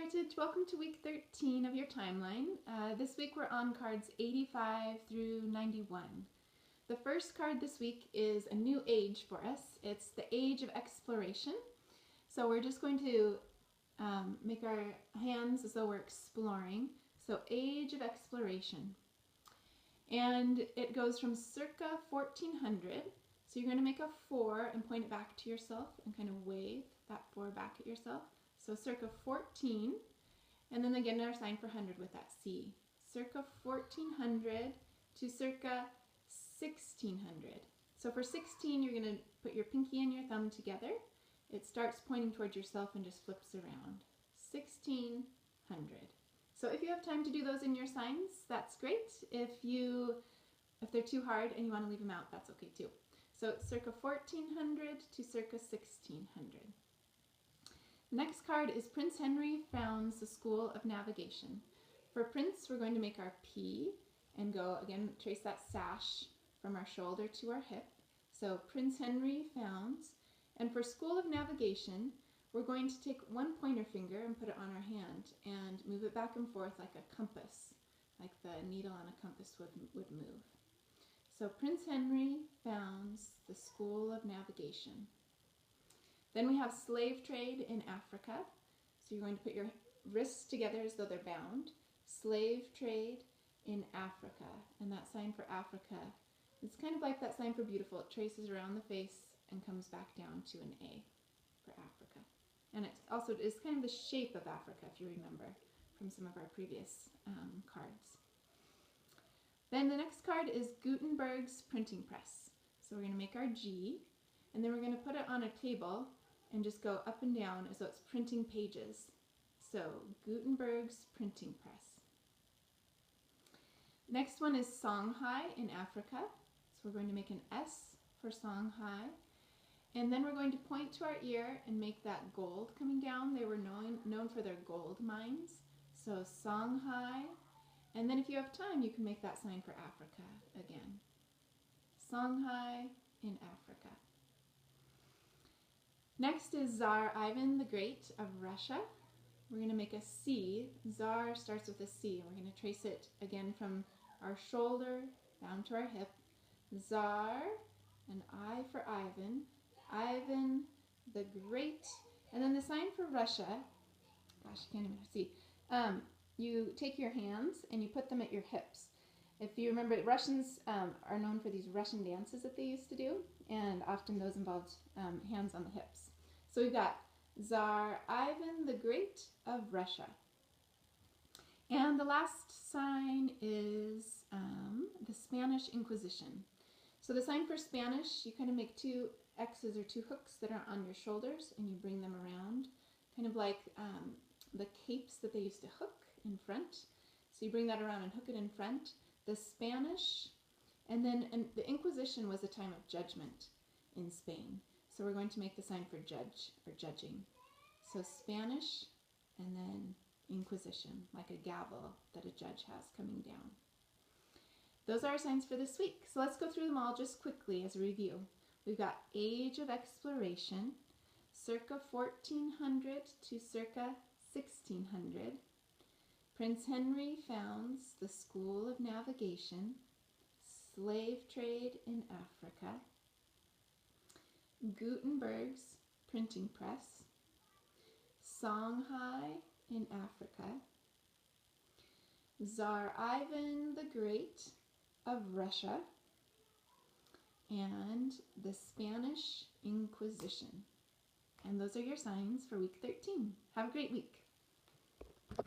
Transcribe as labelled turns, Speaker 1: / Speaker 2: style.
Speaker 1: Heritage, welcome to week 13 of your timeline. This week we're on cards 85 through 91. The first card this week is a new age for us. It's the age of exploration. So we're just going to make our hands as though we're exploring. So age of exploration. And it goes from circa 1400. So you're going to make a 4 and point it back to yourself and kind of wave that 4 back at yourself. So circa 14, and then again our sign for 100 with that C. Circa 1400 to circa 1600. So for 16, you're going to put your pinky and your thumb together. It starts pointing towards yourself and just flips around. 1600. So if you have time to do those in your signs, that's great. If they're too hard and you want to leave them out, that's okay too. So circa 1400 to circa 1600. The next card is Prince Henry founds the School of Navigation. For Prince, we're going to make our P and go, again, trace that sash from our shoulder to our hip. So Prince Henry founds. And for School of Navigation, we're going to take one pointer finger and put it on our hand and move it back and forth like a compass, like the needle on a compass would move. So Prince Henry founds the School of Navigation. Then we have slave trade in Africa. So you're going to put your wrists together as though they're bound. Slave trade in Africa. And that sign for Africa, it's kind of like that sign for beautiful. It traces around the face and comes back down to an A for Africa. And it also is kind of the shape of Africa, if you remember from some of our previous cards. Then the next card is Gutenberg's printing press. So we're going to make our G, and then we're going to put it on a table and just go up and down as though it's printing pages. So Gutenberg's printing press. Next one is Songhai in Africa. So we're going to make an S for Songhai. And then we're going to point to our ear and make that gold coming down. They were known for their gold mines. So Songhai. And then if you have time, you can make that sign for Africa again. Songhai in Africa. Next is Tsar Ivan the Great of Russia. We're going to make a C. Tsar starts with a C. We're going to trace it again from our shoulder down to our hip. Tsar, an I for Ivan. Ivan the Great. And then the sign for Russia, gosh, I can't even see. You take your hands and you put them at your hips. If you remember, Russians are known for these Russian dances that they used to do, and often those involved hands on the hips. So we've got Tsar Ivan the Great of Russia. And the last sign is the Spanish Inquisition. So the sign for Spanish, you kind of make two X's or two hooks that are on your shoulders, and you bring them around, kind of like the capes that they used to hook in front. So you bring that around and hook it in front. The Spanish, and the Inquisition was a time of judgment in Spain. So we're going to make the sign for judge or judging. So Spanish and then Inquisition, like a gavel that a judge has coming down. Those are our signs for this week. So let's go through them all just quickly as a review. We've got Age of Exploration, circa 1400 to circa 1600. Prince Henry founds the School of Navigation. Slave trade in Africa. Gutenberg's printing press. Songhai in Africa. Tsar Ivan the Great of Russia. And the Spanish Inquisition. And those are your signs for week 13. Have a great week.